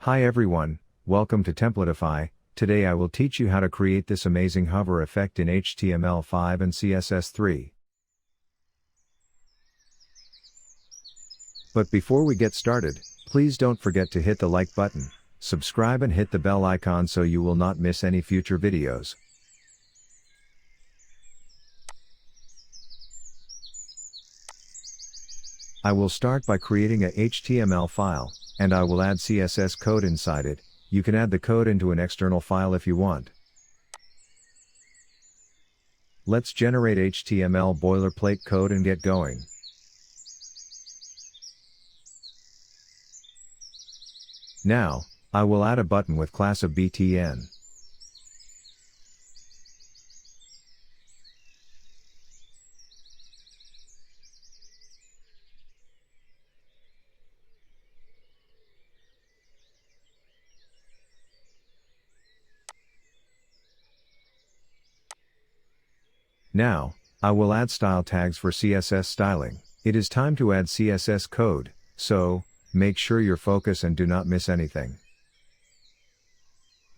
Hi everyone, welcome to Templatify. Today I will teach you how to create this amazing hover effect in HTML5 and CSS3. But before we get started, please don't forget to hit the like button, subscribe and hit the bell icon so you will not miss any future videos. I will start by creating a HTML file, and I will add CSS code inside it. You can add the code into an external file if you want. Let's generate HTML boilerplate code and get going. Now, I will add a button with class of btn. Now, I will add style tags for CSS styling. It is time to add CSS code, so, make sure you focus and do not miss anything.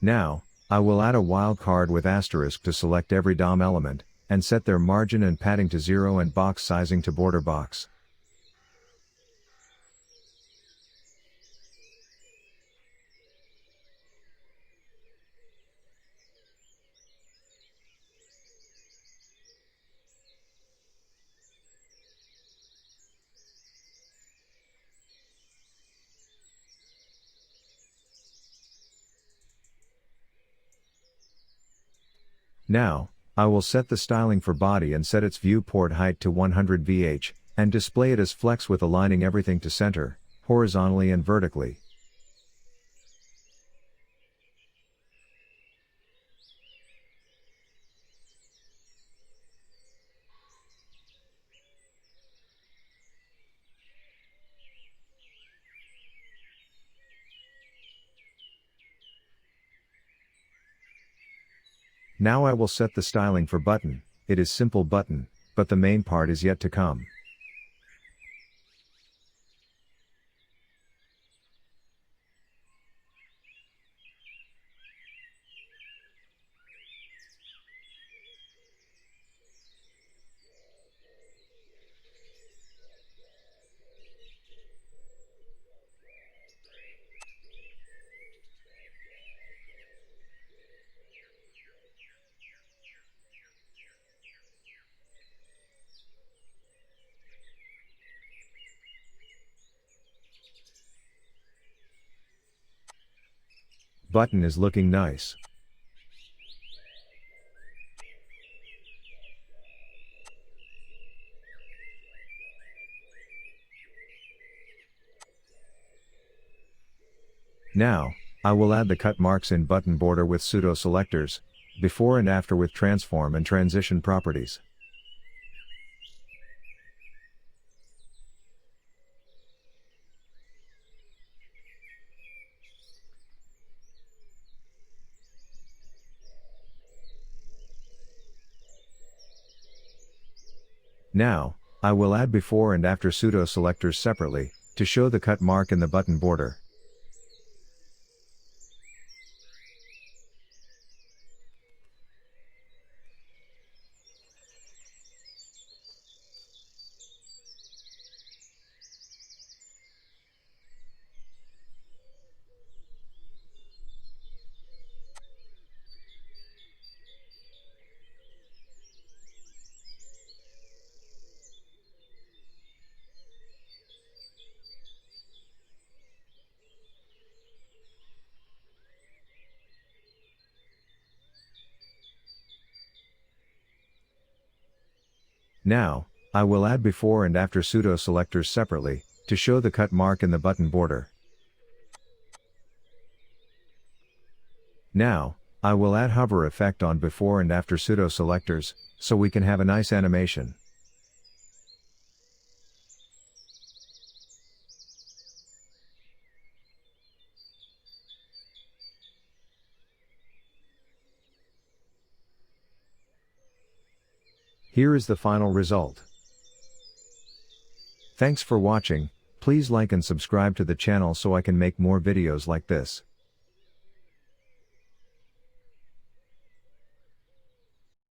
Now, I will add a wildcard with asterisk to select every DOM element, and set their margin and padding to 0 and box sizing to border box. Now, I will set the styling for body and set its viewport height to 100 VH, and display it as flex with aligning everything to center, horizontally and vertically. Now I will set the styling for button. It is simple button, but the main part is yet to come. Button is looking nice. Now, I will add the cut marks in button border with pseudo selectors, before and after with transform and transition properties. Now, I will add before and after pseudo selectors separately, to show the cut mark in the button border. Now, I will add before and after pseudo selectors separately, to show the cut mark in the button border. Now, I will add hover effect on before and after pseudo selectors, so we can have a nice animation. Here is the final result. Thanks for watching. Please like and subscribe to the channel so I can make more videos like this.